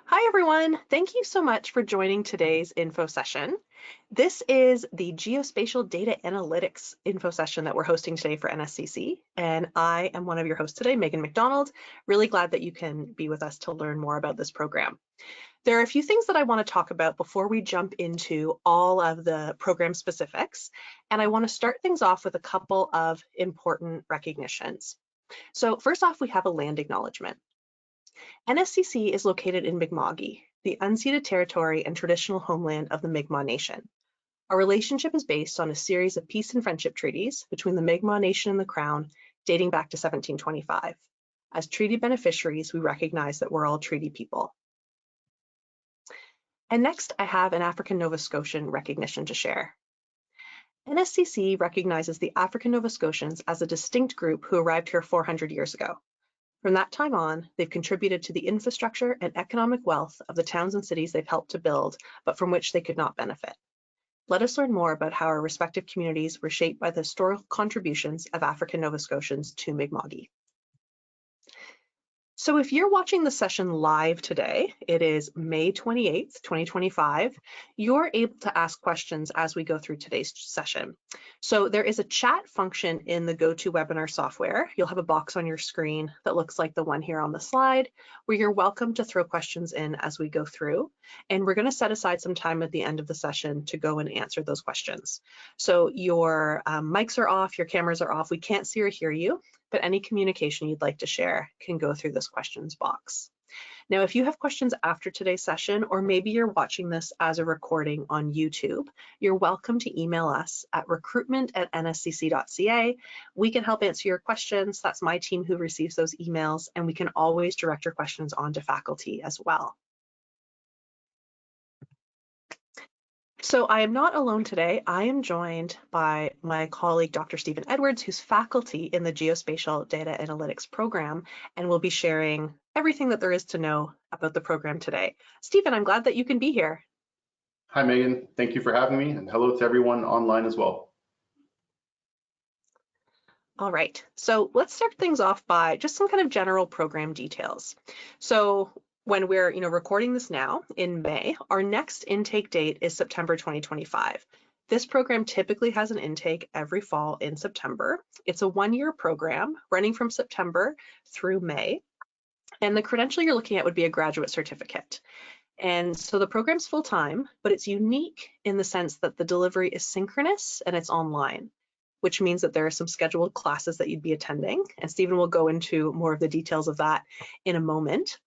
Hi, everyone. Thank you so much for joining today's info session. This is the Geospatial Data Analytics info session that we're hosting today for NSCC, and I am one of your hosts today, Megan McDonald. Really glad that you can be with us to learn more about this program. There are a few things that I want to talk about before we jump into all of the program specifics, and I want to start things off with a couple of important recognitions. So first off, we have a land acknowledgement. NSCC is located in Mi'kma'ki, the unceded territory and traditional homeland of the Mi'kmaq Nation. Our relationship is based on a series of peace and friendship treaties between the Mi'kmaq Nation and the Crown dating back to 1725. As treaty beneficiaries, we recognize that we're all treaty people. And next, I have an African Nova Scotian recognition to share. NSCC recognizes the African Nova Scotians as a distinct group who arrived here 400 years ago. From that time on, they've contributed to the infrastructure and economic wealth of the towns and cities they've helped to build, but from which they could not benefit. Let us learn more about how our respective communities were shaped by the historical contributions of African Nova Scotians to Mi'kma'ki. So if you're watching the session live today, it is May 28th, 2025, you're able to ask questions as we go through today's session. So there is a chat function in the GoToWebinar software. You'll have a box on your screen that looks like the one here on the slide, where you're welcome to throw questions in as we go through. And we're going to set aside some time at the end of the session to go and answer those questions. So your mics are off, your cameras are off. We can't see or hear you, but any communication you'd like to share can go through this questions box. Now, if you have questions after today's session, or maybe you're watching this as a recording on YouTube, you're welcome to email us at recruitment@nscc.ca. We can help answer your questions. That's my team who receives those emails, and we can always direct your questions on to faculty as well. So I am not alone today. I am joined by my colleague, Dr. Stephen Edwards, who's faculty in the Geospatial Data Analytics program, and will be sharing everything that there is to know about the program today. Stephen, I'm glad that you can be here. Hi, Megan. Thank you for having me, and hello to everyone online as well. All right, so let's start things off by just some kind of general program details. So when we're recording this now in May, our next intake date is September 2025. This program typically has an intake every fall in September. It's a one-year program running from September through May. And the credential you're looking at would be a graduate certificate. And so the program's full-time, but it's unique in the sense that the delivery is synchronous and it's online, which means that there are some scheduled classes that you'd be attending. And Stephen will go into more of the details of that in a moment.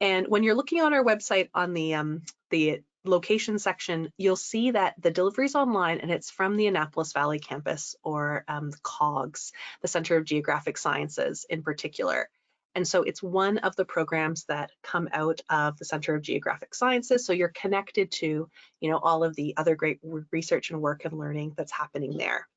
And when you're looking on our website on the location section, you'll see that the delivery is online and it's from the Annapolis Valley campus, or COGS, the Center of Geographic Sciences in particular. And so it's one of the programs that come out of the Center of Geographic Sciences. So you're connected to, all of the other great research and work and learning that's happening there.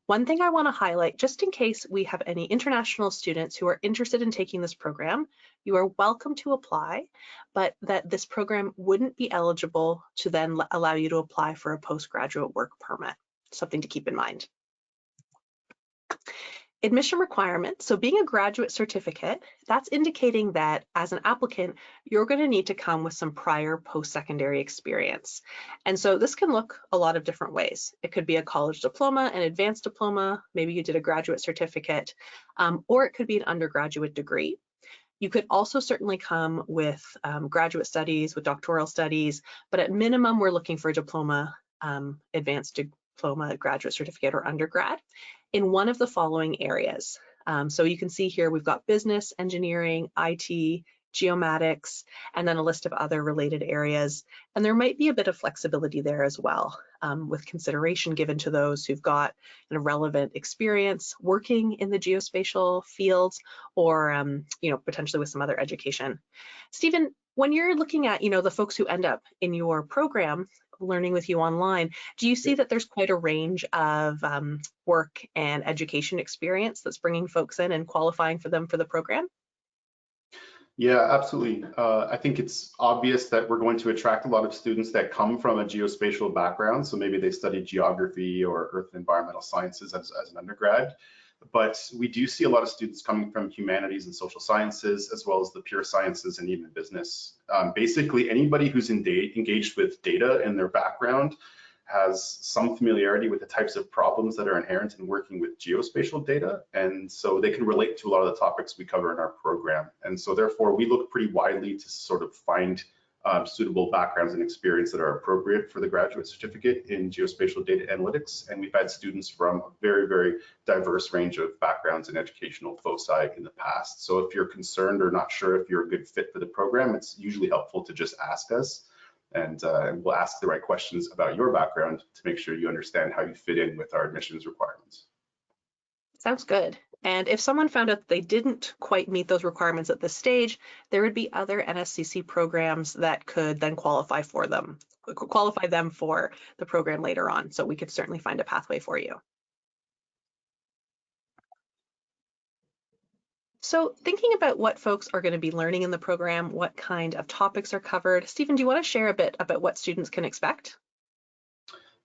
One thing I want to highlight, just in case we have any international students who are interested in taking this program, you are welcome to apply, but that this program wouldn't be eligible to then allow you to apply for a postgraduate work permit. Something to keep in mind. Admission requirements. So being a graduate certificate, that's indicating that as an applicant, you're going to need to come with some prior post-secondary experience. And so this can look a lot of different ways. It could be a college diploma, an advanced diploma, maybe you did a graduate certificate, or it could be an undergraduate degree. You could also certainly come with graduate studies, with doctoral studies, but at minimum, we're looking for a diploma, advanced diploma, graduate certificate, or undergrad in one of the following areas. So you can see here, we've got business, engineering, IT, geomatics, and then a list of other related areas. And there might be a bit of flexibility there as well, with consideration given to those who've got an relevant experience working in the geospatial fields, or potentially with some other education. Stephen, when you're looking at the folks who end up in your program learning with you online, do you see that there's quite a range of work and education experience that's bringing folks in and qualifying for them for the program? Yeah, absolutely. I think it's obvious that we're going to attract a lot of students that come from a geospatial background. So maybe they studied geography or earth and environmental sciences as an undergrad. but we do see a lot of students coming from humanities and social sciences, as well as the pure sciences and even business. Basically, anybody who's engaged with data in their background has some familiarity with the types of problems that are inherent in working with geospatial data, and so they can relate to a lot of the topics we cover in our program. And so therefore, we look pretty widely to sort of find suitable backgrounds and experience that are appropriate for the graduate certificate in geospatial data analytics. And we've had students from a very, very diverse range of backgrounds in educational foci in the past. So if you're concerned or not sure if you're a good fit for the program, it's usually helpful to just ask us, and we'll ask the right questions about your background to make sure you understand how you fit in with our admissions requirements. Sounds good. And if someone found out that they didn't quite meet those requirements at this stage, there would be other NSCC programs that could then qualify them for the program later on. So we could certainly find a pathway for you. So thinking about what folks are going to be learning in the program, what kind of topics are covered, Stephen, do you want to share a bit about what students can expect?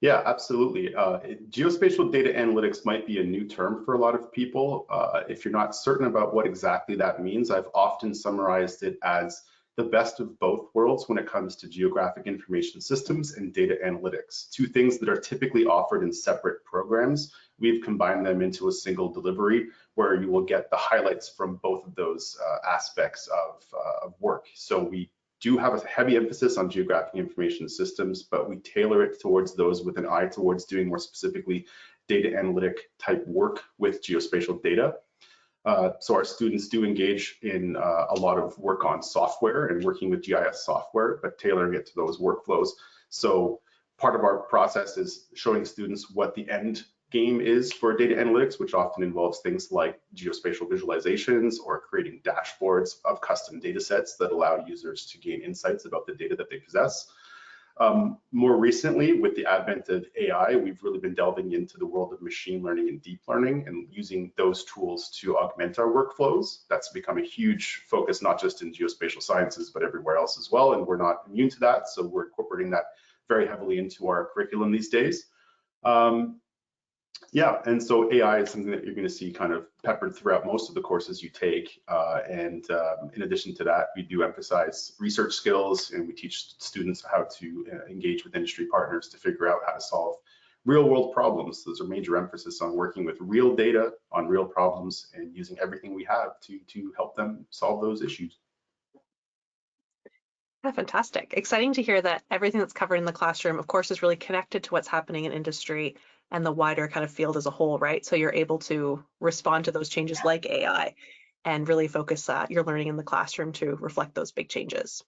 Yeah, absolutely. Geospatial data analytics might be a new term for a lot of people. If you're not certain about what exactly that means, I've often summarized it as the best of both worlds when it comes to geographic information systems and data analytics. Two things that are typically offered in separate programs. We've combined them into a single delivery where you will get the highlights from both of those aspects of work. So we do have a heavy emphasis on geographic information systems, but we tailor it towards those with an eye towards doing more specifically data analytic type work with geospatial data. So our students do engage in a lot of work on software and working with GIS software, but tailoring it to those workflows. So part of our process is showing students what the end game is for data analytics, which often involves things like geospatial visualizations or creating dashboards of custom data sets that allow users to gain insights about the data that they possess. More recently, with the advent of AI, we've really been delving into the world of machine learning and deep learning and using those tools to augment our workflows. That's become a huge focus, not just in geospatial sciences, but everywhere else as well. And we're not immune to that. So we're incorporating that very heavily into our curriculum these days. Yeah, and so AI is something that you're going to see kind of peppered throughout most of the courses you take. In addition to that, we do emphasize research skills, and we teach students how to engage with industry partners to figure out how to solve real world problems. There's a major emphasis on working with real data on real problems and using everything we have to help them solve those issues. Yeah, fantastic. Exciting to hear that everything that's covered in the classroom, of course, is really connected to what's happening in industry and the wider kind of field as a whole, right? So you're able to respond to those changes like AI and really focus your learning in the classroom to reflect those big changes.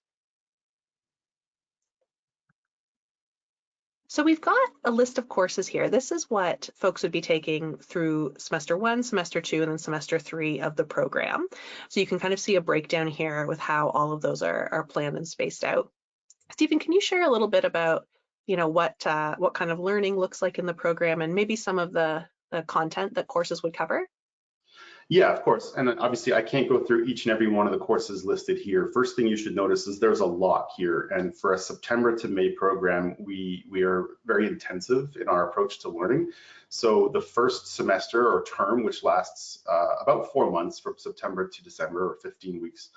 So we've got a list of courses here. This is what folks would be taking through semester 1, semester 2, and then semester 3 of the program. So you can kind of see a breakdown here with how all of those are planned and spaced out. Stephen, can you share a little bit about, what kind of learning looks like in the program and maybe some of the content that courses would cover? Yeah, of course. And obviously I can't go through each and every one of the courses listed here. First thing you should notice is there's a lot here. And for a September to May program, we are very intensive in our approach to learning. So the first semester or term, which lasts about 4 months from September to December, or 15 weeks,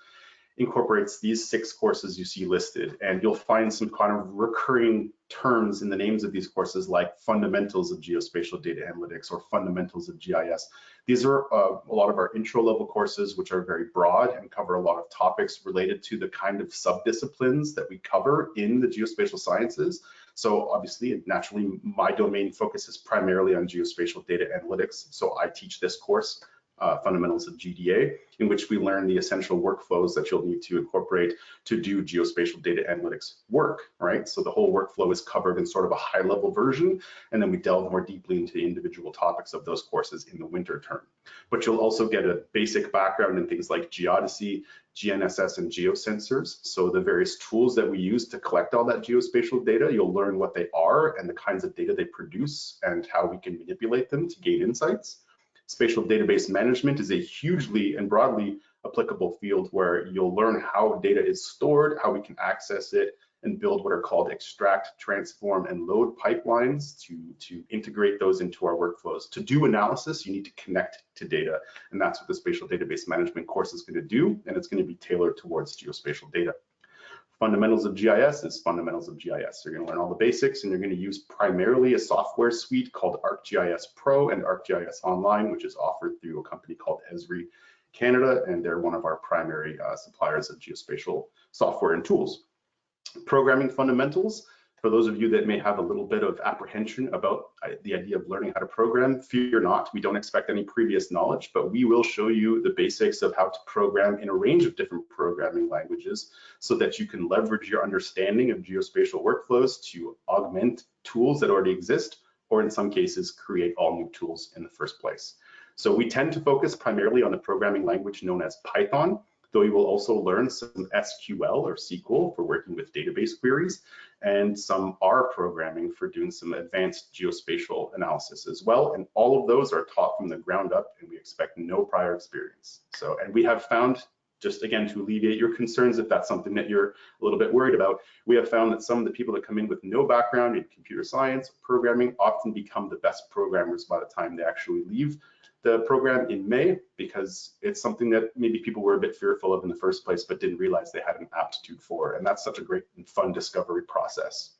incorporates these 6 courses you see listed. And you'll find some kind of recurring terms in the names of these courses, like fundamentals of geospatial data analytics or fundamentals of GIS. These are a lot of our intro level courses, which are very broad and cover a lot of topics related to the kind of subdisciplines that we cover in the geospatial sciences. So obviously, naturally, my domain focuses primarily on geospatial data analytics. So I teach this course, Fundamentals of GDA, in which we learn the essential workflows that you'll need to incorporate to do geospatial data analytics work, right? So the whole workflow is covered in sort of a high level version, and then we delve more deeply into the individual topics of those courses in the winter term. But you'll also get a basic background in things like geodesy, GNSS, and geosensors. So the various tools that we use to collect all that geospatial data, you'll learn what they are and the kinds of data they produce and how we can manipulate them to gain insights. Spatial database management is a hugely and broadly applicable field where you'll learn how data is stored, how we can access it, and build what are called extract, transform, and load pipelines to integrate those into our workflows. To do analysis, you need to connect to data, and that's what the spatial database management course is going to do, and it's going to be tailored towards geospatial data. Fundamentals of GIS is fundamentals of GIS. You're going to learn all the basics, and you're going to use primarily a software suite called ArcGIS Pro and ArcGIS Online, which is offered through a company called Esri Canada, and they're one of our primary suppliers of geospatial software and tools. Programming fundamentals, for those of you that may have a little bit of apprehension about the idea of learning how to program, fear not, we don't expect any previous knowledge, but we will show you the basics of how to program in a range of different programming languages so that you can leverage your understanding of geospatial workflows to augment tools that already exist, or in some cases, create all new tools in the first place. So we tend to focus primarily on the programming language known as Python, though you will also learn some SQL or SQL for working with database queries, and some R programming for doing some advanced geospatial analysis as well. And all of those are taught from the ground up, and we expect no prior experience. So, and we have found, just again to alleviate your concerns if that's something that you're a little bit worried about, we have found that some of the people that come in with no background in computer science or programming often become the best programmers by the time they actually leave the program in May, because it's something that maybe people were a bit fearful of in the first place, but didn't realize they had an aptitude for. And that's such a great and fun discovery process.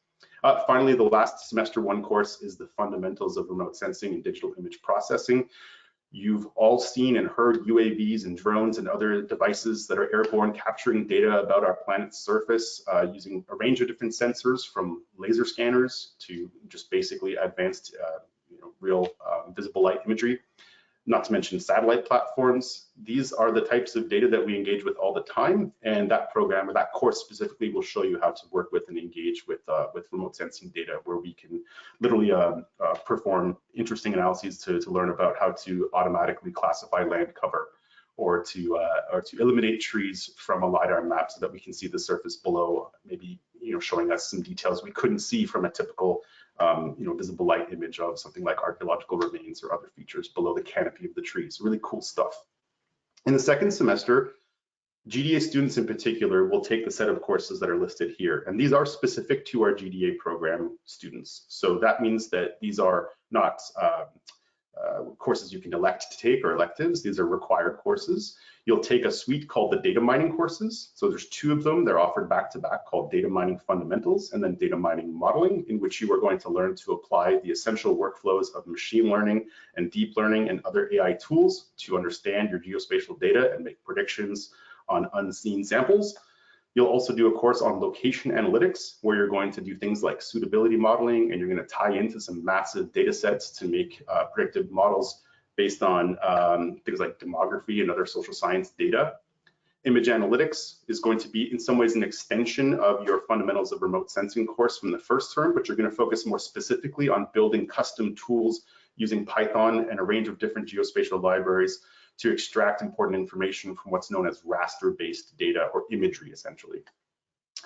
Finally, the last semester one course is the fundamentals of remote sensing and digital image processing. You've all seen and heard UAVs and drones and other devices that are airborne capturing data about our planet's surface using a range of different sensors, from laser scanners to just basically advanced real visible light imagery, not to mention satellite platforms. These are the types of data that we engage with all the time, and that program, or that course specifically, will show you how to work with and engage with remote sensing data, where we can literally perform interesting analyses to learn about how to automatically classify land cover, or to eliminate trees from a LiDAR map so that we can see the surface below, maybe showing us some details we couldn't see from a typical visible light image of something like archaeological remains or other features below the canopy of the trees. Really cool stuff. In the second semester, GDA students in particular will take the set of courses that are listed here, and these are specific to our GDA program students. So that means that these are not courses you can elect to take or electives. These are required courses. You'll take a suite called the data mining courses. So there's two of them. They're offered back to back, called data mining fundamentals and then data mining modeling, in which you are going to learn to apply the essential workflows of machine learning and deep learning and other AI tools to understand your geospatial data and make predictions on unseen samples. You'll also do a course on location analytics, where you're going to do things like suitability modeling, and you're going to tie into some massive data sets to make predictive models based on things like demography and other social science data. Image analytics is going to be in some ways an extension of your fundamentals of remote sensing course from the first term, but you're going to focus more specifically on building custom tools using Python and a range of different geospatial libraries to extract important information from what's known as raster-based data, or imagery, essentially.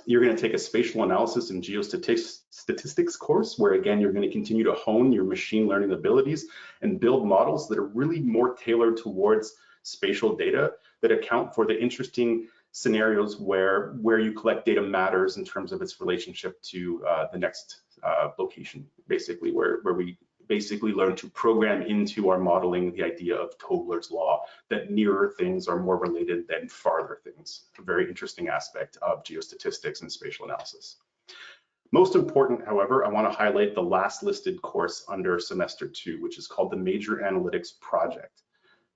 You're going to take a spatial analysis and geostatistics course, where again, you're going to continue to hone your machine learning abilities and build models that are really more tailored towards spatial data that account for the interesting scenarios where you collect data matters in terms of its relationship to the next location, basically, where we basically learn to program into our modeling the idea of Tobler's law, that nearer things are more related than farther things. A very interesting aspect of geostatistics and spatial analysis. Most important, however, I want to highlight the last listed course under semester 2, which is called the Major Analytics Project.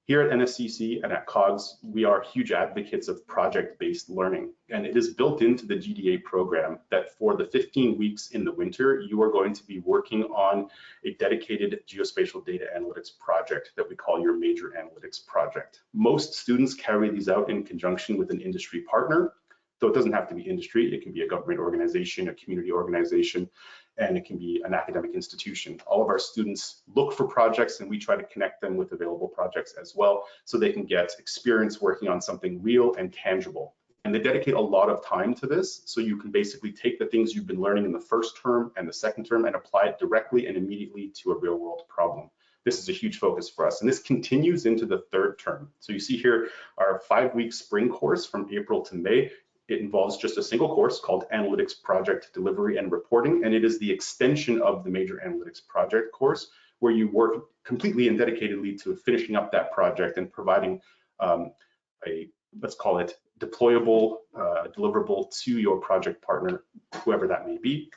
Here at NSCC and at COGS, we are huge advocates of project-based learning, and it is built into the GDA program that for the 15 weeks in the winter, you are going to be working on a dedicated geospatial data analytics project that we call your Major Analytics Project. Most students carry these out in conjunction with an industry partner, though it doesn't have to be industry. It can be a government organization, a community organization, and it can be an academic institution. All of our students look for projects, and we try to connect them with available projects as well, so they can get experience working on something real and tangible. And they dedicate a lot of time to this, so you can basically take the things you've been learning in the first term and the second term and apply it directly and immediately to a real world problem. This is a huge focus for us, and this continues into the third term. So you see here our 5-week spring course from April to May It involves just a single course called Analytics Project Delivery and Reporting, and it is the extension of the major analytics project course, where you work completely and dedicatedly to finishing up that project and providing let's call it deployable, deliverable to your project partner, whoever that may be.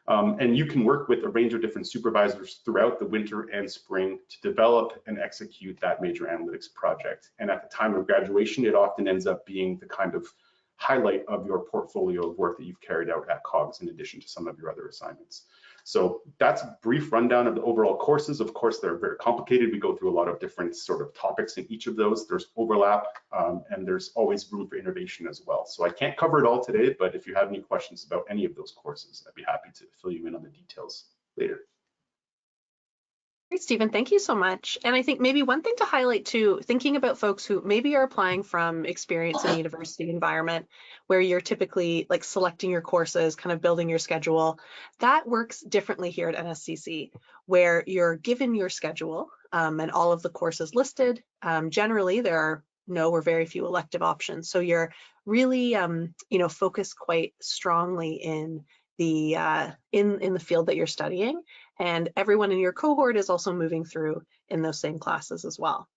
And you can work with a range of different supervisors throughout the winter and spring to develop and execute that major analytics project. And at the time of graduation, it often ends up being the kind of highlight of your portfolio of work that you've carried out at COGS in addition to some of your other assignments. So that's a brief rundown of the overall courses. Of course, they're very complicated. We go through a lot of different sort of topics in each of those. There's overlap, and there's always room for innovation as well. So I can't cover it all today, but if you have any questions about any of those courses, I'd be happy to fill you in on the details later. Great, Stephen, thank you so much. And I think maybe one thing to highlight too, thinking about folks who maybe are applying from experience in a university environment where you're typically like selecting your courses, kind of building your schedule, that works differently here at NSCC, where you're given your schedule and all of the courses listed. Generally, there are no or very few elective options. So you're really, focused quite strongly in the field that you're studying, and everyone in your cohort is also moving through in those same classes as well.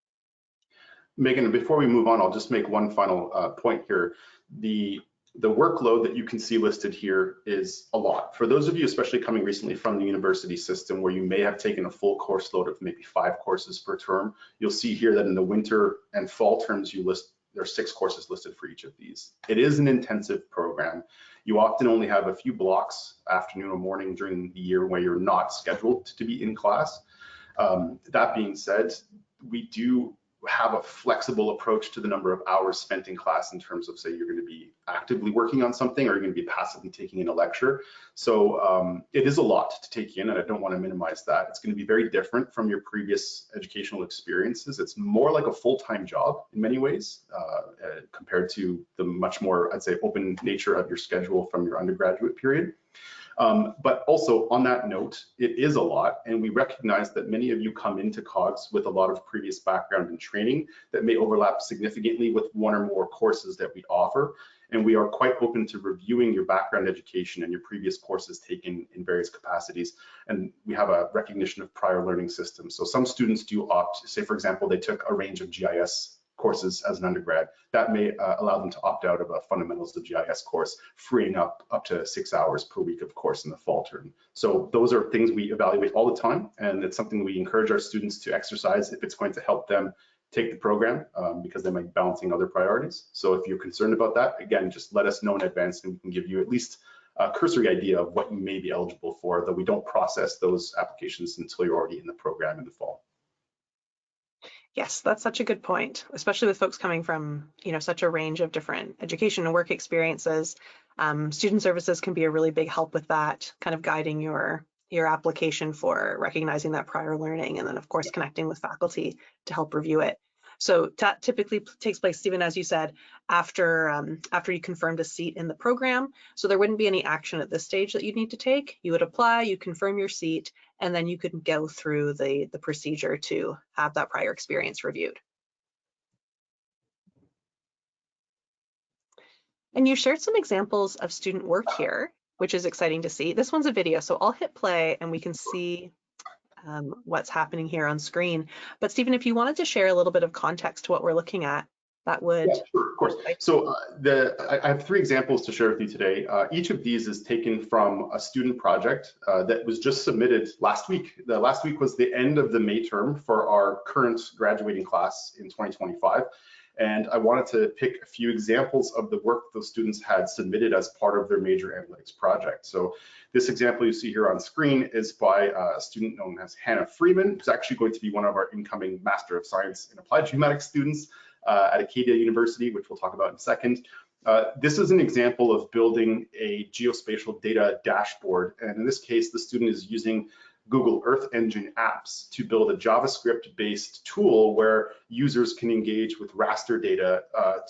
Megan, before we move on, I'll just make one final point here. The workload that you can see listed here is a lot. For those of you, especially coming recently from the university system, where you may have taken a full course load of maybe 5 courses per term, you'll see here that in the winter and fall terms, there are 6 courses listed for each of these. It is an intensive program. You often only have a few blocks, afternoon or morning during the year, where you're not scheduled to be in class. That being said, we do have a flexible approach to the number of hours spent in class in terms of, say, you're going to be actively working on something or you're going to be passively taking in a lecture. So it is a lot to take in, and I don't want to minimize that. It's going to be very different from your previous educational experiences. It's more like a full-time job in many ways compared to the much more, I'd say, open nature of your schedule from your undergraduate period. But also on that note, it is a lot, and we recognize that many of you come into COGS with a lot of previous background and training that may overlap significantly with one or more courses that we offer, and we are quite open to reviewing your background education and your previous courses taken in various capacities, and we have a recognition of prior learning systems. So some students do opt, say for example, they took a range of GIS courses as an undergrad, that may allow them to opt out of a fundamentals of GIS course, freeing up to 6 hours per week of course in the fall term. So those are things we evaluate all the time, and it's something we encourage our students to exercise if it's going to help them take the program because they might be balancing other priorities. So if you're concerned about that, again, just let us know in advance and we can give you at least a cursory idea of what you may be eligible for, though we don't process those applications until you're already in the program in the fall. Yes, that's such a good point, especially with folks coming from, such a range of different education and work experiences. Student services can be a really big help with that, kind of guiding your application for recognizing that prior learning, and then of course connecting with faculty to help review it. So that typically takes place, Stephen, as you said, after you confirmed a seat in the program. So there wouldn't be any action at this stage that you'd need to take. You would apply, you confirm your seat, and then you could go through the procedure to have that prior experience reviewed. And you shared some examples of student work here, which is exciting to see. This one's a video, so I'll hit play and we can see what's happening here on screen. But Stephen, if you wanted to share a little bit of context to what we're looking at, that would. Yeah, sure, of course. So I have 3 examples to share with you today. Each of these is taken from a student project that was just submitted last week. The last week was the end of the May term for our current graduating class in 2025. And I wanted to pick a few examples of the work those students had submitted as part of their major analytics project. So this example you see here on screen is by a student known as Hannah Freeman, who's actually going to be one of our incoming Master of Science in Applied Geomatics students at Acadia University, which we'll talk about in a second. This is an example of building a geospatial data dashboard. And in this case, the student is using Google Earth Engine apps to build a JavaScript-based tool where users can engage with raster data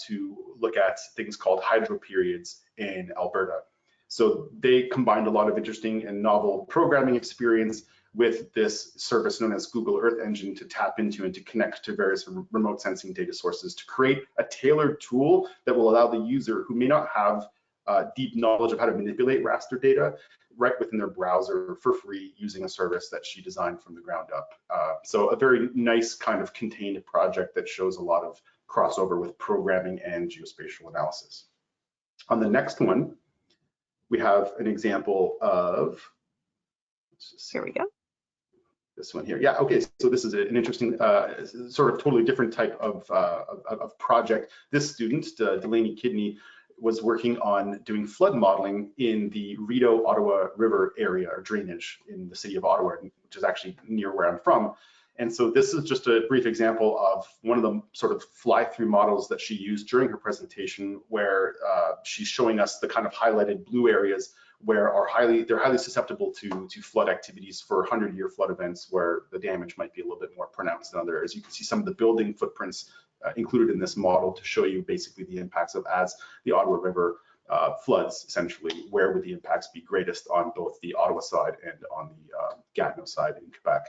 to look at things called hydroperiods in Alberta. So they combined a lot of interesting and novel programming experience with this service known as Google Earth Engine to tap into and to connect to various remote sensing data sources to create a tailored tool that will allow the user who may not have deep knowledge of how to manipulate raster data right within their browser for free using a service that she designed from the ground up. So a very nice kind of contained project that shows a lot of crossover with programming and geospatial analysis. On the next one, we have an example of, here we go. This one here. Yeah, okay, so this is an interesting, sort of totally different type of project. This student, Delaney Kidney, was working on doing flood modeling in the Rideau-Ottawa River area, or drainage in the city of Ottawa, which is actually near where I'm from. And so this is just a brief example of one of the sort of fly-through models that she used during her presentation, where she's showing us the kind of highlighted blue areas where they're highly susceptible to flood activities for 100-year flood events, where the damage might be a little bit more pronounced than other areas. You can see some of the building footprints included in this model to show you basically the impacts of as the Ottawa River floods, essentially, where would the impacts be greatest on both the Ottawa side and on the Gatineau side in Quebec.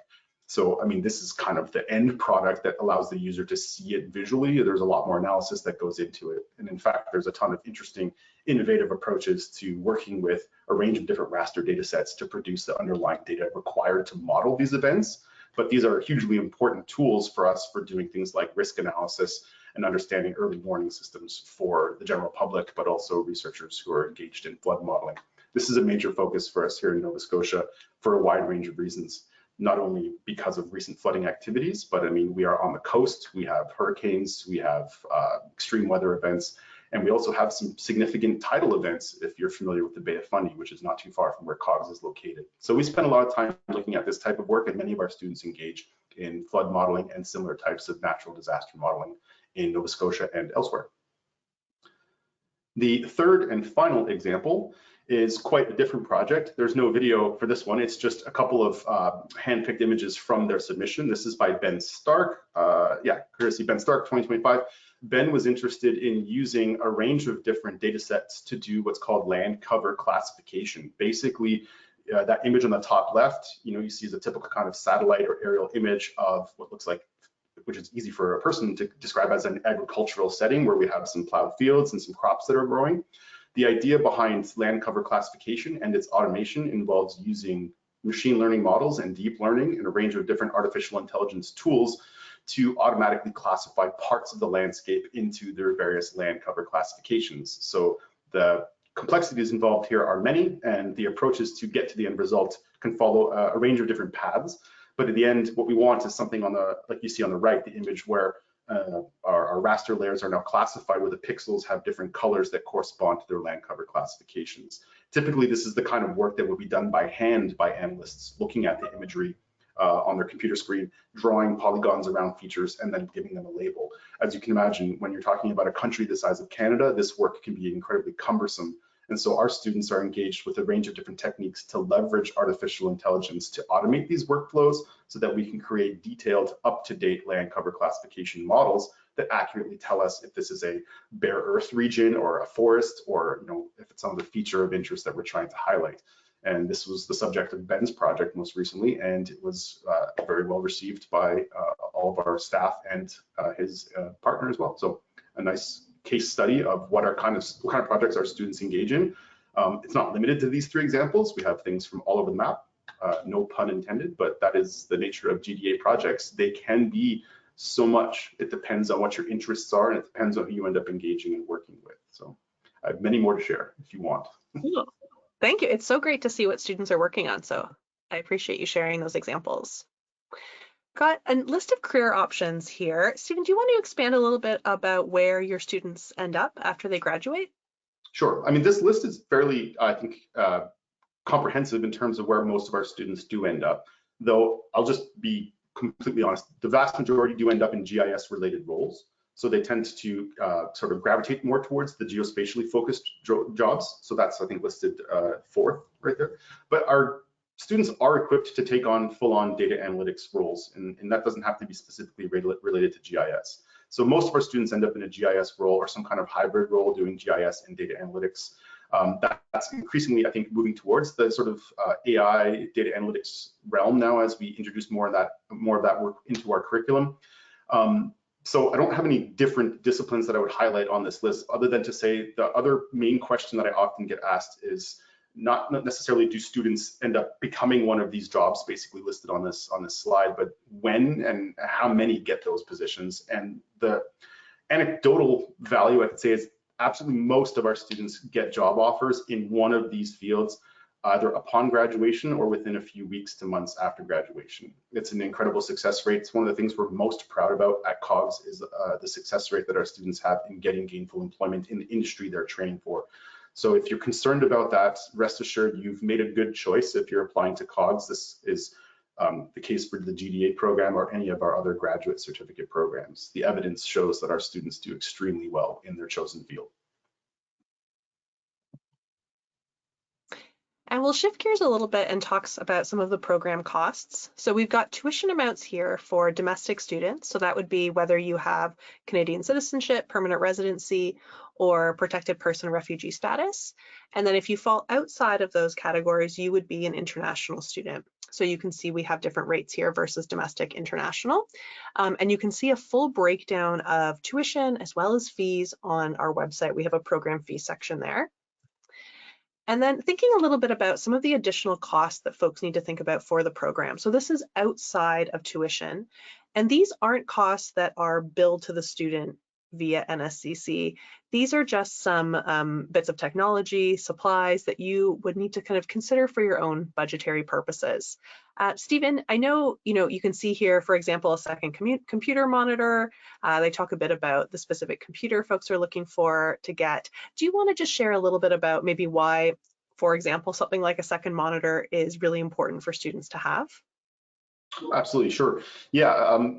So, I mean, this is kind of the end product that allows the user to see it visually. There's a lot more analysis that goes into it. And in fact, there's a ton of interesting, innovative approaches to working with a range of different raster data sets to produce the underlying data required to model these events. But these are hugely important tools for us for doing things like risk analysis and understanding early warning systems for the general public, but also researchers who are engaged in flood modeling. This is a major focus for us here in Nova Scotia for a wide range of reasons. Not only because of recent flooding activities, but I mean, we are on the coast, we have hurricanes, we have extreme weather events, and we also have some significant tidal events if you're familiar with the Bay of Fundy, which is not too far from where COGS is located. So we spend a lot of time looking at this type of work, and many of our students engage in flood modeling and similar types of natural disaster modeling in Nova Scotia and elsewhere. The third and final example is quite a different project. There's no video for this one. It's just a couple of hand-picked images from their submission. This is by Ben Stark. Courtesy Ben Stark, 2025. Ben was interested in using a range of different data sets to do what's called land cover classification. Basically, that image on the top left, you see is a typical kind of satellite or aerial image of what looks like, which is easy for a person to describe as an agricultural setting where we have some plowed fields and some crops that are growing. The idea behind land cover classification and its automation involves using machine learning models and deep learning and a range of different artificial intelligence tools to automatically classify parts of the landscape into their various land cover classifications. So the complexities involved here are many, and the approaches to get to the end result can follow a range of different paths. But in the end, what we want is something on the, like you see on the right, the image where our raster layers are now classified where the pixels have different colors that correspond to their land cover classifications. Typically, this is the kind of work that would be done by hand by analysts looking at the imagery on their computer screen, drawing polygons around features and then giving them a label. As you can imagine, when you're talking about a country the size of Canada, this work can be incredibly cumbersome. And so our students are engaged with a range of different techniques to leverage artificial intelligence to automate these workflows so that we can create detailed, up-to-date land cover classification models that accurately tell us if this is a bare earth region or a forest, or if it's some of the feature of interest that we're trying to highlight. And this was the subject of Ben's project most recently, and it was very well received by all of our staff and his partner as well. So a nice case study of what kind of projects our students engage in. It's not limited to these three examples. We have things from all over the map, no pun intended, but that is the nature of GDA projects. They can be so much. It depends on what your interests are, and it depends on who you end up engaging and working with. So I have many more to share if you want. Cool. Thank you. It's so great to see what students are working on. So I appreciate you sharing those examples. Got a list of career options here. Stephen, do you want to expand a little bit about where your students end up after they graduate? Sure. I mean, this list is fairly, I think, comprehensive in terms of where most of our students do end up, though I'll just be completely honest, the vast majority do end up in GIS related roles. So they tend to sort of gravitate more towards the geospatially focused jobs. So that's, I think, listed fourth right there. But our students are equipped to take on full-on data analytics roles, and that doesn't have to be specifically related to GIS. So most of our students end up in a GIS role or some kind of hybrid role doing GIS and data analytics. That's increasingly, I think, moving towards the sort of AI data analytics realm now as we introduce more of that work into our curriculum. So I don't have any different disciplines that I would highlight on this list, other than to say the other main question that I often get asked is not necessarily do students end up becoming one of these jobs basically listed on this slide, but when and how many get those positions. And the anecdotal value I could say is absolutely most of our students get job offers in one of these fields, either upon graduation or within a few weeks to months after graduation. It's an incredible success rate. It's one of the things we're most proud about at COGS is the success rate that our students have in getting gainful employment in the industry they're training for. So if you're concerned about that, rest assured you've made a good choice if you're applying to COGS. This is the case for the GDA program or any of our other graduate certificate programs. The evidence shows that our students do extremely well in their chosen field. And we'll shift gears a little bit and talk about some of the program costs. So we've got tuition amounts here for domestic students. So that would be whether you have Canadian citizenship, permanent residency, or protected person refugee status. And then if you fall outside of those categories, you would be an international student. So you can see we have different rates here versus domestic, international. And you can see a full breakdown of tuition as well as fees on our website. We have a program fee section there. And then thinking a little bit about some of the additional costs that folks need to think about for the program. So this is outside of tuition, and these aren't costs that are billed to the student via NSCC. These are just some bits of technology, supplies that you would need to kind of consider for your own budgetary purposes. Stephen, I know you can see here, for example, a second computer monitor. They talk a bit about the specific computer folks are looking for to get. Do you want to just share a little bit about maybe why, for example, something like a second monitor is really important for students to have? Absolutely, sure. Yeah,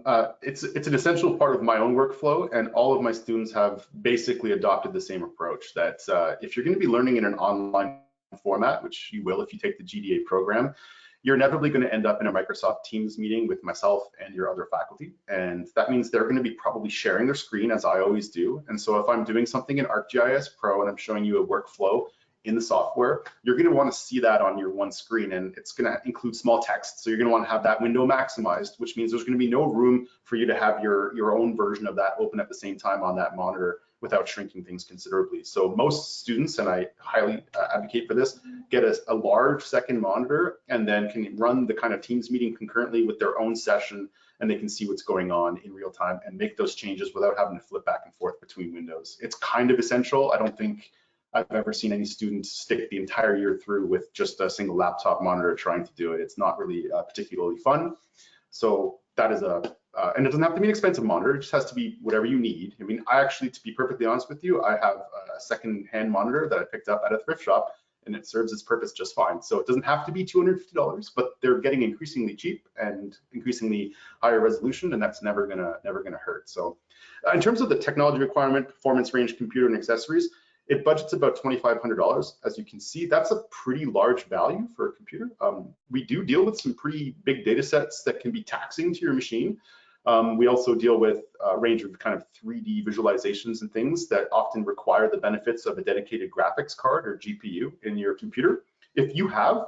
it's an essential part of my own workflow, and all of my students have basically adopted the same approach that if you're going to be learning in an online format, which you will if you take the GDA program, you're inevitably going to end up in a Microsoft Teams meeting with myself and your other faculty. And that means they're going to be probably sharing their screen, as I always do. And so if I'm doing something in ArcGIS Pro and I'm showing you a workflow in the software, you're going to want to see that on your one screen, and it's going to include small text. So you're going to want to have that window maximized, which means there's going to be no room for you to have your own version of that open at the same time on that monitor without shrinking things considerably. So most students, and I highly advocate for this, get a large second monitor and then can run the kind of Teams meeting concurrently with their own session, and they can see what's going on in real time and make those changes without having to flip back and forth between windows. It's kind of essential. I don't think I've ever seen any students stick the entire year through with just a single laptop monitor trying to do it. It's not really particularly fun. So that is and it doesn't have to be an expensive monitor. It just has to be whatever you need. I mean, I actually, to be perfectly honest with you, I have a second-hand monitor that I picked up at a thrift shop, and it serves its purpose just fine. So it doesn't have to be $250, but they're getting increasingly cheap and increasingly higher resolution, and that's never gonna hurt. So in terms of the technology requirement, performance range, computer, and accessories, it budgets about $2,500. As you can see, that's a pretty large value for a computer. We do deal with some pretty big data sets that can be taxing to your machine. We also deal with a range of kind of 3D visualizations and things that often require the benefits of a dedicated graphics card or GPU in your computer. If you have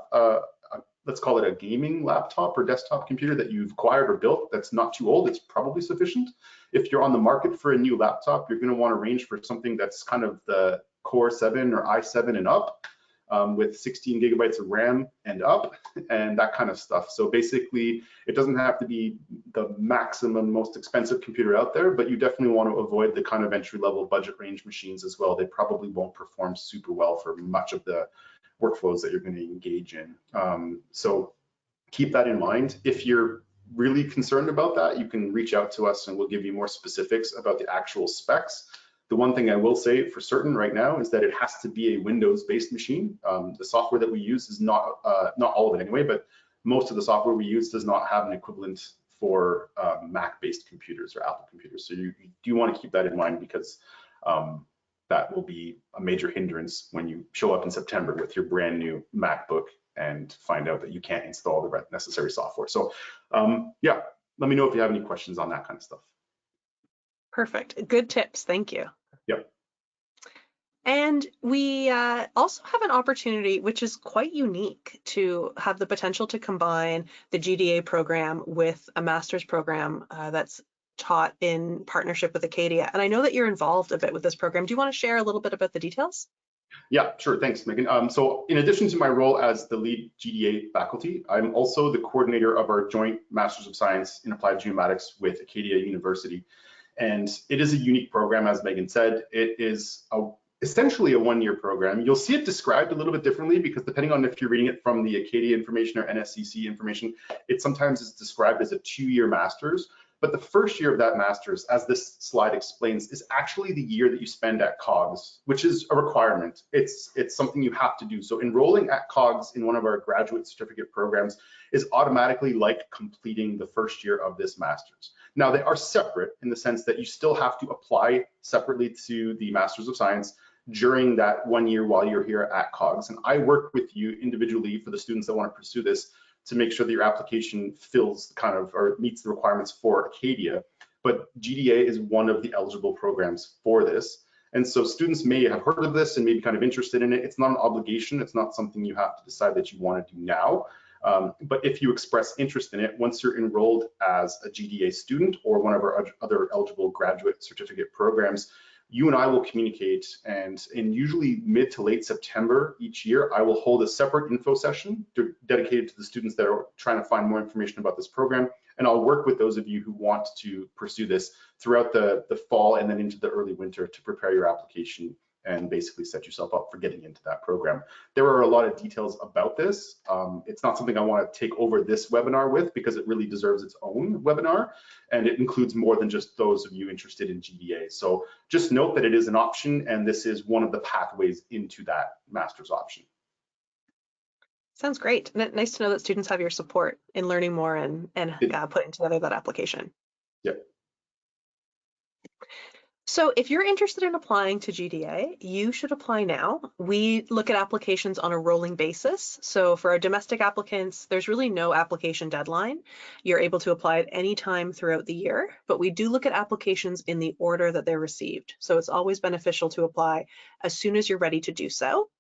let's call it a gaming laptop or desktop computer that you've acquired or built that's not too old, it's probably sufficient. If you're on the market for a new laptop, you're going to want to range for something that's kind of the Core 7 or i7 and up, with 16 gigabytes of RAM and up, and that kind of stuff. So basically, it doesn't have to be the maximum, most expensive computer out there, but you definitely want to avoid the kind of entry-level budget range machines as well. They probably won't perform super well for much of the workflows that you're going to engage in. So keep that in mind. If you're really concerned about that, you can reach out to us and we'll give you more specifics about the actual specs. The one thing I will say for certain right now is that it has to be a Windows-based machine. The software that we use is not all of it anyway, but most of the software we use does not have an equivalent for Mac-based computers or Apple computers. So you do want to keep that in mind, because that will be a major hindrance when you show up in September with your brand new MacBook and find out that you can't install the necessary software. So yeah, let me know if you have any questions on that kind of stuff. Perfect. Good tips. Thank you. Yep. And we also have an opportunity, which is quite unique, to have the potential to combine the GDA program with a master's program that's taught in partnership with Acadia. And I know that you're involved a bit with this program. Do you want to share a little bit about the details? Yeah, sure. Thanks, Megan. So in addition to my role as the lead GDA faculty, I'm also the coordinator of our joint Masters of Science in Applied Geomatics with Acadia University. And it is a unique program, as Megan said. It is essentially a one-year program. You'll see it described a little bit differently because depending on if you're reading it from the Acadia information or NSCC information, it sometimes is described as a 2-year master's. But the first year of that master's, as this slide explains, is actually the year that you spend at COGS, which is a requirement. It's something you have to do. So enrolling at COGS in one of our graduate certificate programs is automatically like completing the first year of this master's. Now, they are separate in the sense that you still have to apply separately to the Masters of Science during that 1 year while you're here at COGS. And I work with you individually for the students that want to pursue this to make sure that your application fills kind of or meets the requirements for Acadia. But GDA is one of the eligible programs for this. And so students may have heard of this and may be kind of interested in it. It's not an obligation. It's not something you have to decide that you want to do now. But if you express interest in it, once you're enrolled as a GDA student or one of our other eligible graduate certificate programs, you and I will communicate, and in usually mid to late September each year, I will hold a separate info session dedicated to the students that are trying to find more information about this program. And I'll work with those of you who want to pursue this throughout the fall and then into the early winter to prepare your application and basically set yourself up for getting into that program. There are a lot of details about this. It's not something I want to take over this webinar with because it really deserves its own webinar, and it includes more than just those of you interested in GDA. So just note that it is an option, and this is one of the pathways into that master's option. Sounds great. Nice to know that students have your support in learning more and putting together that application. Yep. So if you're interested in applying to GDA, you should apply now. We look at applications on a rolling basis. So for our domestic applicants, there's really no application deadline. You're able to apply at any time throughout the year, but we do look at applications in the order that they're received. So it's always beneficial to apply as soon as you're ready to do so.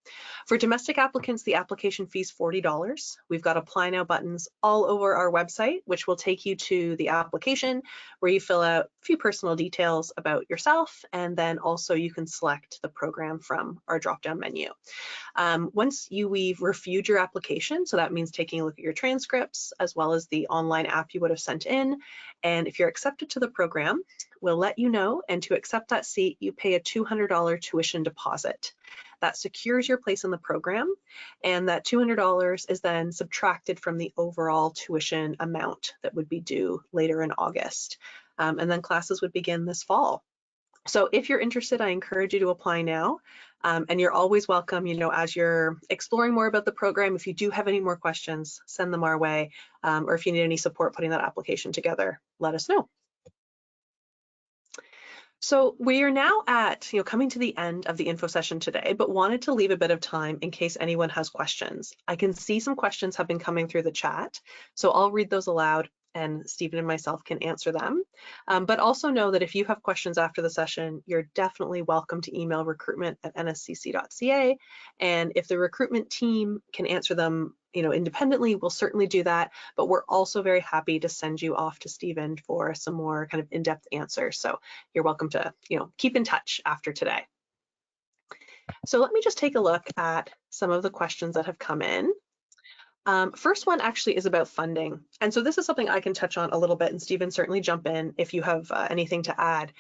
For domestic applicants, the application fee is $40. We've got apply now buttons all over our website, which will take you to the application where you fill out a few personal details about yourself, and then also you can select the program from our drop-down menu. Once we've reviewed your application, so that means taking a look at your transcripts as well as the online app you would have sent in, and if you're accepted to the program, we'll let you know, and to accept that seat, you pay a $200 tuition deposit. That secures your place in the program, and that $200 is then subtracted from the overall tuition amount that would be due later in August. And then classes would begin this fall. So if you're interested, I encourage you to apply now, and you're always welcome, as you're exploring more about the program. If you do have any more questions, send them our way, or if you need any support putting that application together, let us know. So we are now at, coming to the end of the info session today, but wanted to leave a bit of time in case anyone has questions. I can see some questions have been coming through the chat, so I'll read those aloud and Stephen and myself can answer them. But also know that if you have questions after the session, you're definitely welcome to email recruitment@nscc.ca. And if the recruitment team can answer them independently, we'll certainly do that. But we're also very happy to send you off to Stephen for some more kind of in-depth answers. So you're welcome to keep in touch after today. So let me just take a look at some of the questions that have come in. First one actually is about funding. And so this is something I can touch on a little bit, and Stephen, certainly jump in if you have anything to add.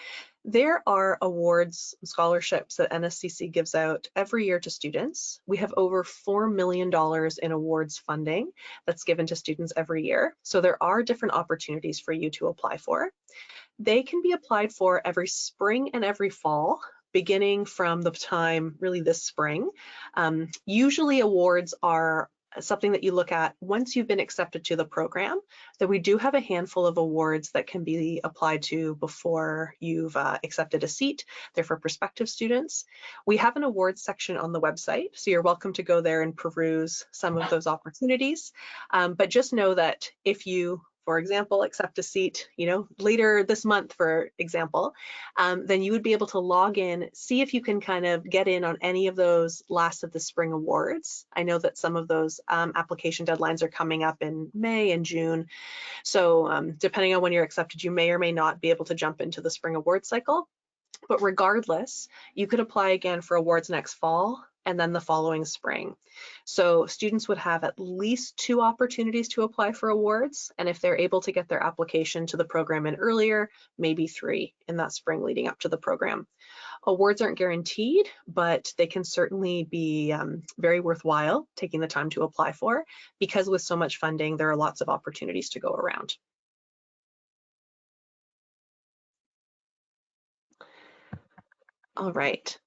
There are awards and scholarships that NSCC gives out every year to students. We have over $4 million in awards funding that's given to students every year. So there are different opportunities for you to apply for. They can be applied for every spring and every fall, beginning from the time really this spring. Usually awards are something that you look at once you've been accepted to the program, that we do have a handful of awards that can be applied to before you've accepted a seat. They're for prospective students. We have an awards section on the website, so you're welcome to go there and peruse some of those opportunities. But just know that if you, for example, accept a seat, later this month, for example, then you would be able to log in, see if you can kind of get in on any of those last of the spring awards. I know that some of those application deadlines are coming up in May and June. So depending on when you're accepted, you may or may not be able to jump into the spring award cycle. But regardless, you could apply again for awards next fall and then the following spring. So students would have at least 2 opportunities to apply for awards. And if they're able to get their application to the program in earlier, maybe 3 in that spring leading up to the program. Awards aren't guaranteed, but they can certainly be very worthwhile taking the time to apply for, because with so much funding, there are lots of opportunities to go around. All right.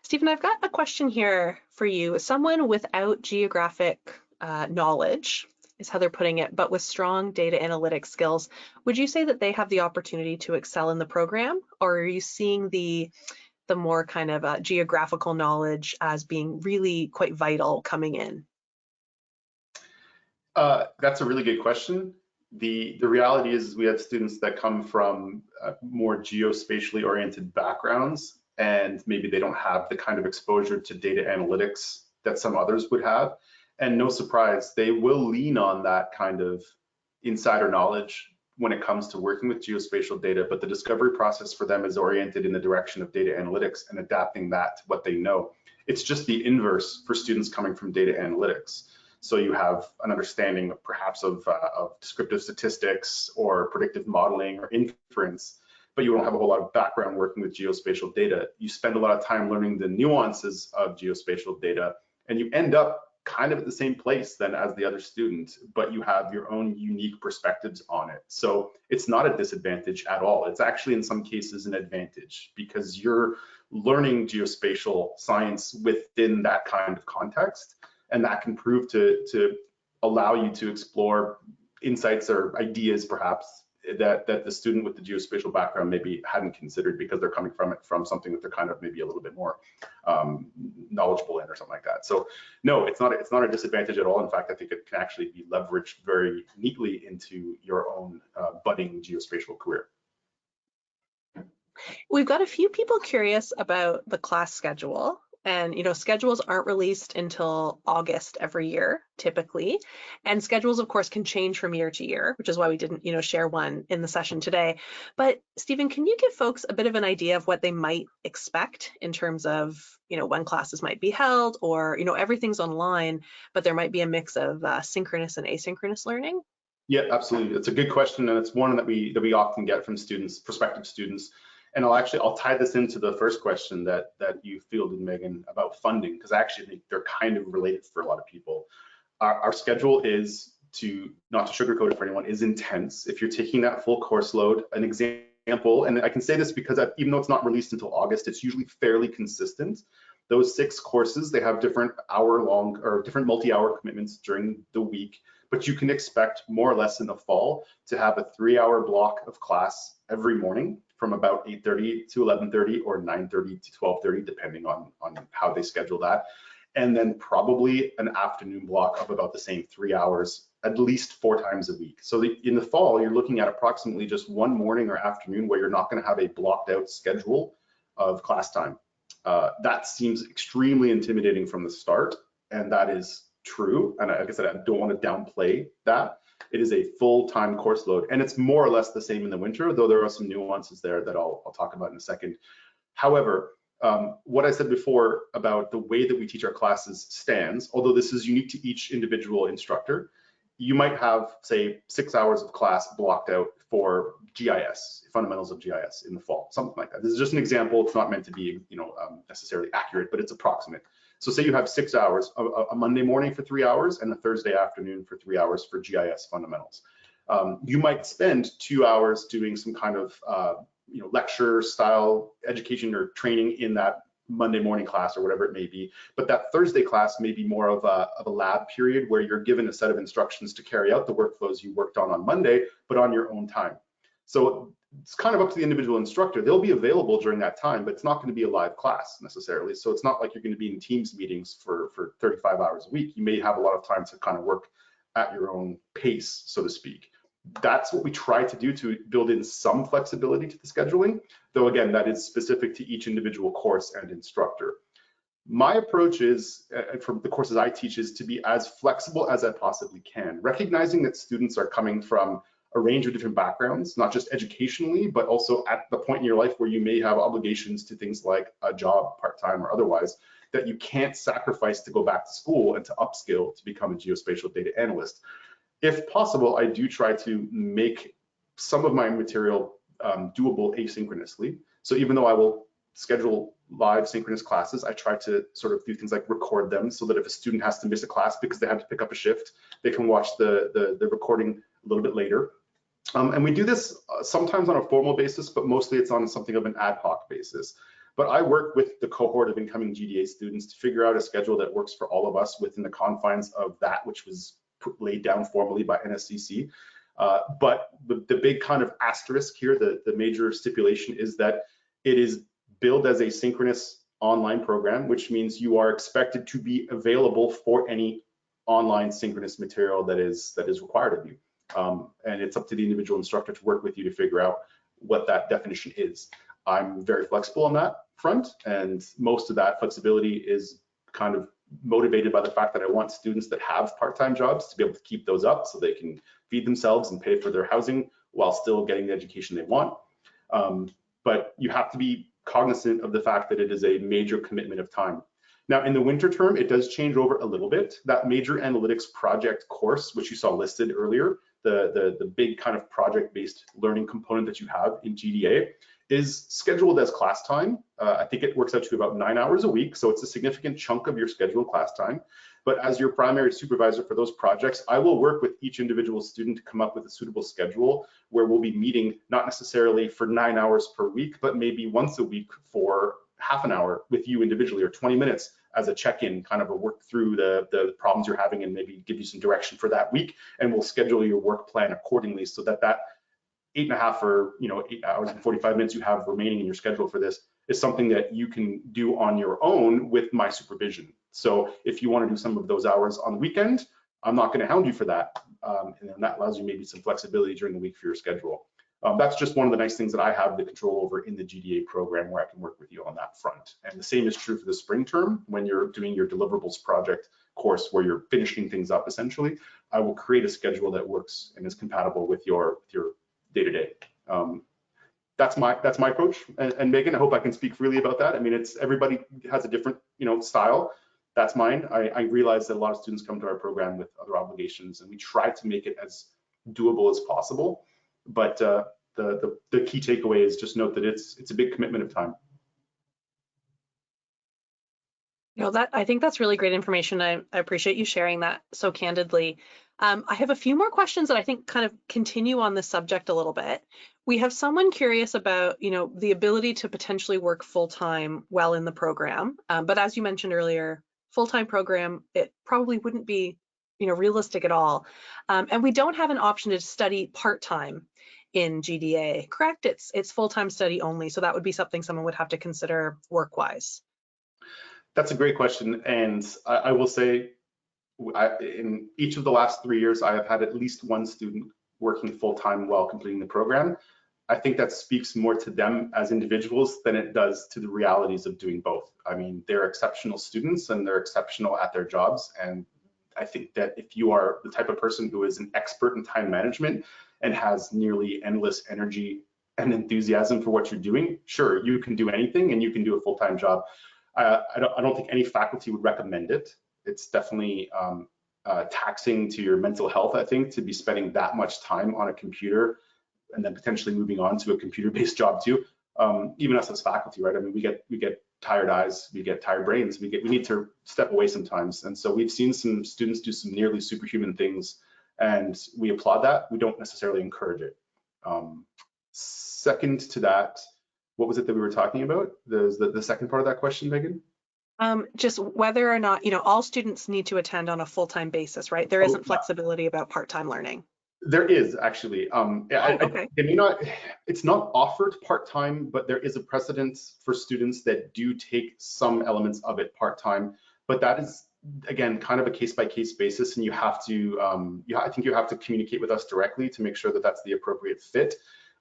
Stephen, I've got a question here for you. Someone without geographic knowledge, is how they're putting it, but with strong data analytics skills, would you say that they have the opportunity to excel in the program, or are you seeing the more kind of geographical knowledge as being really quite vital coming in? That's a really good question. The reality is we have students that come from more geospatially oriented backgrounds, and maybe they don't have the kind of exposure to data analytics that some others would have. And no surprise, they will lean on that kind of insider knowledge when it comes to working with geospatial data, but the discovery process for them is oriented in the direction of data analytics and adapting that to what they know. It's just the inverse for students coming from data analytics. So you have an understanding perhaps of descriptive statistics or predictive modeling or inference, but you don't have a whole lot of background working with geospatial data. You spend a lot of time learning the nuances of geospatial data, and you end up kind of at the same place then as the other student, but you have your own unique perspectives on it. So it's not a disadvantage at all. It's actually in some cases an advantage, because you're learning geospatial science within that kind of context. And that can prove to allow you to explore insights or ideas perhaps that the student with the geospatial background maybe hadn't considered, because they're coming from something that they're kind of maybe a little bit more knowledgeable in or something like that. So no, it's not a disadvantage at all. In fact, I think it can actually be leveraged very neatly into your own budding geospatial career. We've got a few people curious about the class schedule. And schedules aren't released until August every year, typically. And schedules, of course, can change from year to year, which is why we didn't, share one in the session today. But Stephen, can you give folks a bit of an idea of what they might expect in terms of, when classes might be held, or, everything's online, but there might be a mix of synchronous and asynchronous learning? Yeah, absolutely. It's a good question, and it's one that we often get from students, prospective students. And I'll tie this into the first question that you fielded, Megan, about funding, because I actually think they're kind of related for a lot of people. Our schedule is, not to sugarcoat it for anyone, is intense. If you're taking that full course load, an example, and I can say this because even though it's not released until August, it's usually fairly consistent. Those 6 courses, they have different hour-long or different multi-hour commitments during the week, but you can expect more or less in the fall to have a 3-hour block of class every morning from about 8:30 to 11:30 or 9:30 to 12:30, depending on how they schedule that. And then probably an afternoon block of about the same 3 hours, at least 4 times a week. So in the fall, you're looking at approximately just one morning or afternoon where you're not going to have a blocked out schedule of class time. That seems extremely intimidating from the start, and that is true. And like I said, I don't want to downplay that. It is a full-time course load, and it's more or less the same in the winter, though there are some nuances there that I'll talk about in a second. However, what I said before about the way that we teach our classes stands, although this is unique to each individual instructor. You might have, say, 6 hours of class blocked out for GIS, fundamentals of GIS in the fall, something like that. This is just an example. It's not meant to be, necessarily accurate, but it's approximate. So say you have 6 hours, a Monday morning for 3 hours and a Thursday afternoon for 3 hours for GIS fundamentals. You might spend 2 hours doing some kind of lecture style education or training in that Monday morning class or whatever it may be, but that Thursday class may be more of a lab period where you're given a set of instructions to carry out the workflows you worked on Monday, but on your own time. So it's kind of up to the individual instructor. They'll be available during that time, but it's not going to be a live class necessarily. So it's not like you're going to be in Teams meetings for 35 hours a week. You may have a lot of time to kind of work at your own pace, so to speak. That's what we try to do to build in some flexibility to the scheduling, though again, that is specific to each individual course and instructor. My approach is, for the courses I teach, is to be as flexible as I possibly can, recognizing that students are coming from a range of different backgrounds, not just educationally, but also at the point in your life where you may have obligations to things like a job, part-time or otherwise, that you can't sacrifice to go back to school and to upskill to become a geospatial data analyst. If possible, I do try to make some of my material doable asynchronously. So even though I will schedule live synchronous classes, I try to sort of do things like record them so that if a student has to miss a class because they have to pick up a shift, they can watch the recording a little bit later. And we do this sometimes on a formal basis, but mostly it's on something of an ad hoc basis. But I work with the cohort of incoming GDA students to figure out a schedule that works for all of us within the confines of that which was laid down formally by NSCC. But the big kind of asterisk here, the major stipulation is that it is billed as a synchronous online program, which means you are expected to be available for any online synchronous material that is required of you. And it's up to the individual instructor to work with you to figure out what that definition is. I'm very flexible on that front, and most of that flexibility is kind of motivated by the fact that I want students that have part-time jobs to be able to keep those up so they can feed themselves and pay for their housing while still getting the education they want. But you have to be cognizant of the fact that it is a major commitment of time. Now, in the winter term, it does change over a little bit. That major analytics project course, which you saw listed earlier, the big kind of project-based learning component that you have in GDA, is scheduled as class time. I think it works out to about 9 hours a week, so it's a significant chunk of your scheduled class time. But as your primary supervisor for those projects, I will work with each individual student to come up with a suitable schedule where we'll be meeting not necessarily for 9 hours per week, but maybe once a week for half an hour with you individually, or 20 minutes as a check-in, kind of a work through the problems you're having and maybe give you some direction for that week. And we'll schedule your work plan accordingly so that 8.5 or 8 hours and 45 minutes you have remaining in your schedule for this is something that you can do on your own with my supervision. So if you want to do some of those hours on the weekend, I'm not going to hound you for that. And then that allows you maybe some flexibility during the week for your schedule. That's just one of the nice things that I have the control over in the GDA program, where I can work with you on that front. And the same is true for the spring term. When you're doing your deliverables project course where you're finishing things up, essentially, I will create a schedule that works and is compatible with your day-to-day. That's my approach. And Megan, I hope I can speak freely about that. I mean, everybody has a different style. That's mine. I realize that a lot of students come to our program with other obligations, and we try to make it as doable as possible. But the key takeaway is just note that it's a big commitment of time. I think that's really great information. I appreciate you sharing that so candidly. I have a few more questions that I think kind of continue on this subject a little bit. We have someone curious about, the ability to potentially work full-time while in the program. But as you mentioned earlier, full-time program, it probably wouldn't be, realistic at all. And we don't have an option to study part-time in GDA, correct? It's full-time study only. So that would be something someone would have to consider work-wise. That's a great question. And I will say, in each of the last 3 years, I have had at least one student working full-time while completing the program. I think that speaks more to them as individuals than it does to the realities of doing both. I mean, they're exceptional students and they're exceptional at their jobs. And I think that if you are the type of person who is an expert in time management and has nearly endless energy and enthusiasm for what you're doing, sure, you can do anything and you can do a full-time job. I don't think any faculty would recommend it. It's definitely taxing to your mental health, I think, to be spending that much time on a computer and then potentially moving on to a computer-based job too. Even us as faculty, right? I mean, we get tired eyes, we get tired brains, we need to step away sometimes. And so we've seen some students do some nearly superhuman things, and we applaud that. We don't necessarily encourage it. Second to that, what was it that we were talking about? The second part of that question, Megan? Just whether or not, all students need to attend on a full-time basis, right? There isn't flexibility about part-time learning. There is actually. Okay. It's not offered part-time, but there is a precedent for students that do take some elements of it part-time. But that is again, kind of a case-by-case basis, and you have to, I think you have to communicate with us directly to make sure that that's the appropriate fit.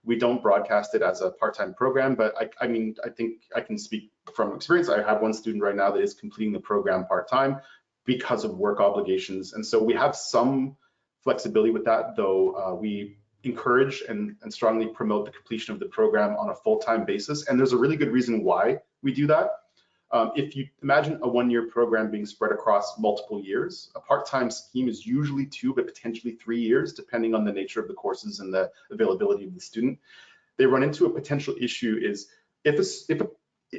We don't broadcast it as a part-time program, but I mean, I think I can speak from experience. I have one student right now that is completing the program part-time because of work obligations. And so we have some flexibility with that, though we encourage and strongly promote the completion of the program on a full-time basis. And there's a really good reason why we do that. If you imagine a one-year program being spread across multiple years, a part-time scheme is usually 2, but potentially 3 years, depending on the nature of the courses and the availability of the student. They run into a potential issue is if an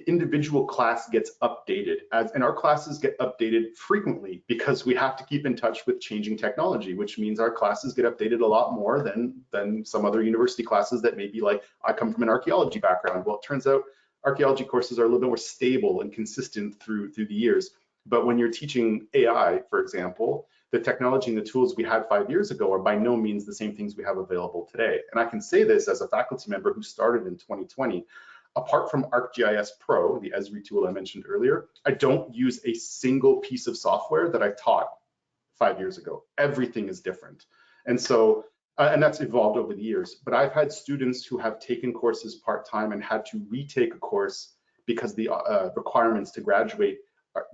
individual class gets updated, and our classes get updated frequently because we have to keep in touch with changing technology, which means our classes get updated a lot more than some other university classes that may be like, I come from an archaeology background. Well, it turns out archaeology courses are a little bit more stable and consistent through the years. But when you're teaching AI, for example, the technology and the tools we had 5 years ago are by no means the same things we have available today. And I can say this as a faculty member who started in 2020. Apart from ArcGIS Pro, the Esri tool I mentioned earlier, I don't use a single piece of software that I taught 5 years ago. Everything is different. And so and that's evolved over the years, but I've had students who have taken courses part-time and had to retake a course because the requirements to graduate,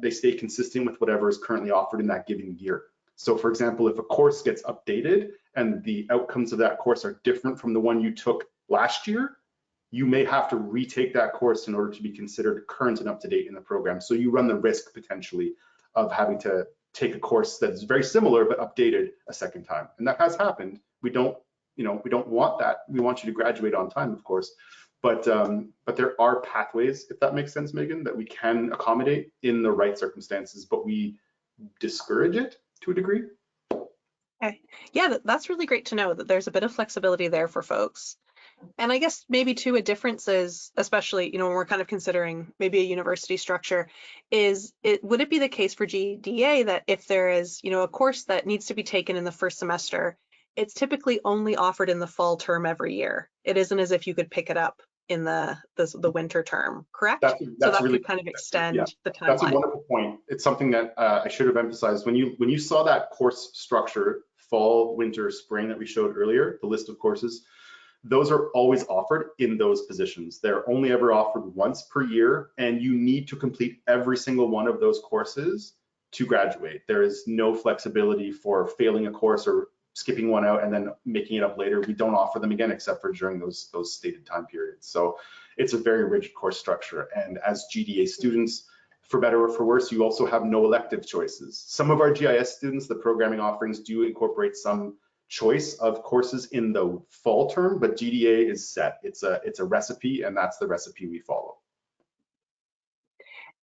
they stay consistent with whatever is currently offered in that given year. So for example, if a course gets updated and the outcomes of that course are different from the one you took last year, you may have to retake that course in order to be considered current and up to date in the program. So you run the risk potentially of having to take a course that's very similar but updated a second time. And that has happened. We don't want that. We want you to graduate on time, of course, but there are pathways, if that makes sense, Megan, that we can accommodate in the right circumstances, but we discourage it to a degree. Okay. Yeah, that's really great to know that there's a bit of flexibility there for folks. And I guess maybe too, a difference is, especially, when we're kind of considering maybe a university structure, would it be the case for GDA that if there is, a course that needs to be taken in the first semester, it's typically only offered in the fall term every year? It isn't as if you could pick it up in the winter term, correct? That's so that really could kind of extend the timeline. That's a wonderful point. It's something that I should have emphasized. When you saw that course structure, fall, winter, spring that we showed earlier, the list of courses, those are always offered in those positions. They're only ever offered once per year, and you need to complete every single one of those courses to graduate. There is no flexibility for failing a course or skipping one out and then making it up later. We don't offer them again except for during those stated time periods. So it's a very rigid course structure. And as GDA students, for better or for worse, you also have no elective choices. Some of our GIS students, the programming offerings do incorporate some choice of courses in the fall term, but GDA is set. It's a recipe, and that's the recipe we follow.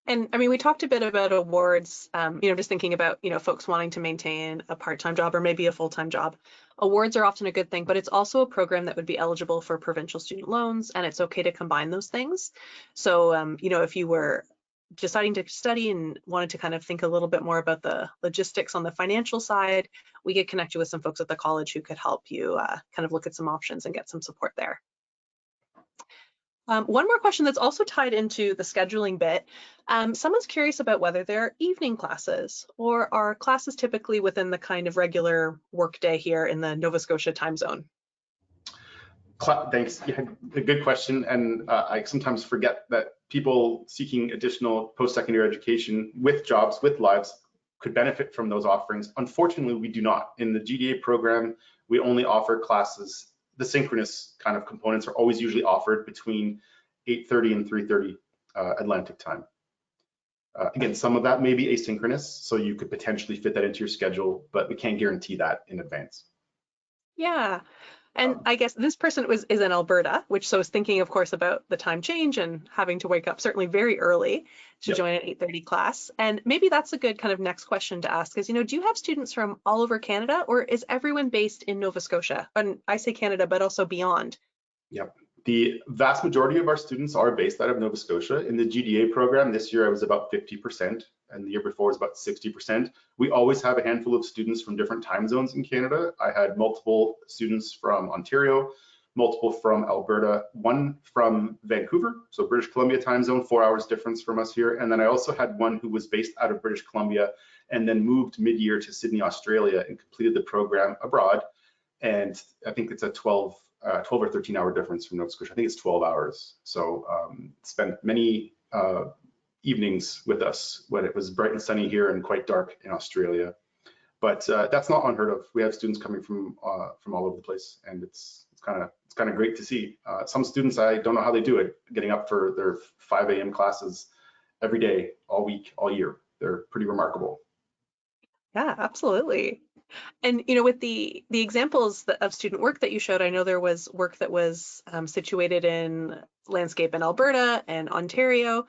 And I mean, we talked a bit about awards, just thinking about, folks wanting to maintain a part-time job or maybe a full-time job. Awards are often a good thing, but it's also a program that would be eligible for provincial student loans, and it's okay to combine those things. So, if you were deciding to study and wanted to kind of think a little bit more about the logistics on the financial side, we get connected with some folks at the college who could help you kind of look at some options and get some support there. One more question that's also tied into the scheduling bit. Someone's curious about whether there are evening classes, or are classes typically within the kind of regular workday here in the Nova Scotia time zone? Thanks. Yeah, a good question. And I sometimes forget that people seeking additional post-secondary education with jobs, with lives, could benefit from those offerings. Unfortunately, we do not. In the GDA program, we only offer classes. The synchronous kind of components are always usually offered between 8:30 and 3:30 Atlantic time. Again, some of that may be asynchronous, so you could potentially fit that into your schedule, but we can't guarantee that in advance. Yeah. And I guess this person is in Alberta, which so is thinking, of course, about the time change and having to wake up certainly very early to join an 8:30 class. And maybe that's a good kind of next question to ask is, do you have students from all over Canada, or is everyone based in Nova Scotia? And I say Canada, but also beyond. Yep. The vast majority of our students are based out of Nova Scotia. In the GDA program, this year I was about 50%, and the year before was about 60%. We always have a handful of students from different time zones in Canada. I had multiple students from Ontario, multiple from Alberta, one from Vancouver, so British Columbia time zone, 4 hours difference from us here. And then I also had one who was based out of British Columbia and then moved mid-year to Sydney, Australia, and completed the program abroad. And I think it's a 12 or 13 hour difference from Nova Scotia. I think it's 12 hours. So spent many evenings with us when it was bright and sunny here and quite dark in Australia. But that's not unheard of. We have students coming from all over the place, and it's kind of great to see. Some students, I don't know how they do it, getting up for their 5 a.m. classes every day, all week, all year. They're pretty remarkable. Yeah, absolutely. And with the examples of student work that you showed, I know there was work that was situated in landscape in Alberta and Ontario.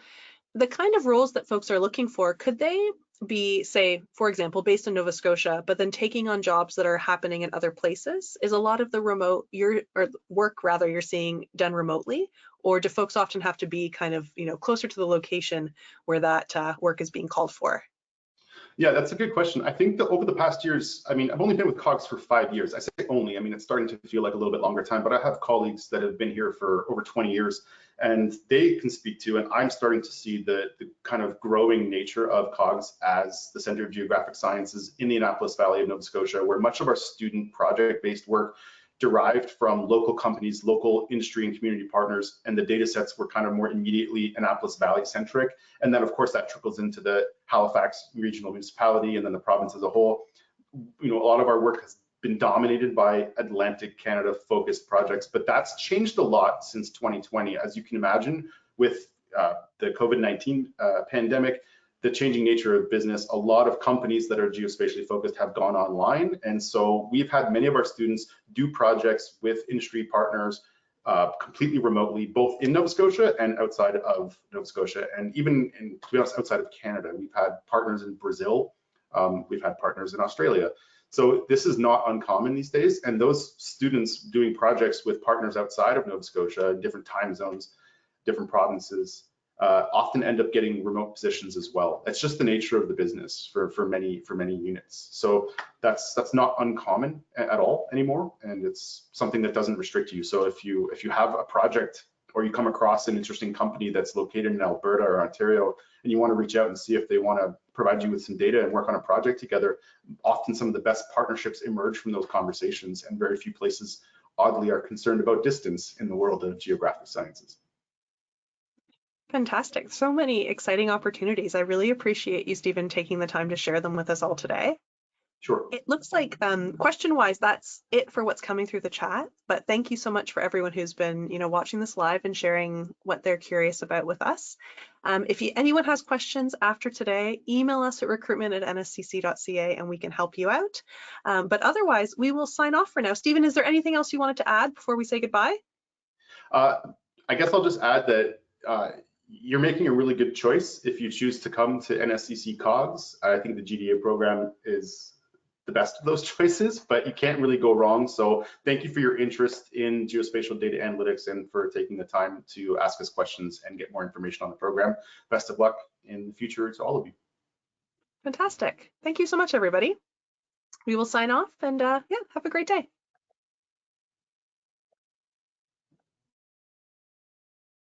The kind of roles that folks are looking for, could they be, say, for example, based in Nova Scotia, but then taking on jobs that are happening in other places? Is a lot of the work you're seeing done remotely, or do folks often have to be kind of closer to the location where that work is being called for? Yeah, that's a good question. I think that over the past years, I mean, I've only been with COGS for 5 years. I say only, I mean, it's starting to feel like a little bit longer time, but I have colleagues that have been here for over 20 years, and they can speak to, and I'm starting to see the kind of growing nature of COGS as the Center of Geographic Sciences in the Annapolis Valley of Nova Scotia, where much of our student project-based work derived from local companies, local industry and community partners, and the data sets were kind of more immediately Annapolis Valley centric. And then of course that trickles into the Halifax regional municipality and then the province as a whole. A lot of our work has been dominated by Atlantic Canada focused projects, but that's changed a lot since 2020. As you can imagine, with the COVID-19 pandemic, the changing nature of business, a lot of companies that are geospatially focused have gone online. And so we've had many of our students do projects with industry partners completely remotely, both in Nova Scotia and outside of Nova Scotia. And even to be honest, outside of Canada, we've had partners in Brazil, we've had partners in Australia. So this is not uncommon these days. And those students doing projects with partners outside of Nova Scotia, different time zones, different provinces, often end up getting remote positions as well. It's just the nature of the business for many units. So that's not uncommon at all anymore, and it's something that doesn't restrict you. So if you have a project or you come across an interesting company that's located in Alberta or Ontario, and you want to reach out and see if they want to provide you with some data and work on a project together, often some of the best partnerships emerge from those conversations, and very few places, oddly, are concerned about distance in the world of geographic sciences. Fantastic. So many exciting opportunities. I really appreciate you, Stephen, taking the time to share them with us all today. Sure. It looks like question-wise, that's it for what's coming through the chat. But thank you so much for everyone who's been, watching this live and sharing what they're curious about with us. If anyone has questions after today, email us at recruitment@nscc.ca and we can help you out. But otherwise, we will sign off for now. Stephen, is there anything else you wanted to add before we say goodbye? I guess I'll just add that you're making a really good choice if you choose to come to NSCC COGS. I think the GDA program is the best of those choices, but you can't really go wrong. So thank you for your interest in geospatial data analytics and for taking the time to ask us questions and get more information on the program. Best of luck in the future to all of you. Fantastic. Thank you so much, everybody. We will sign off and have a great day.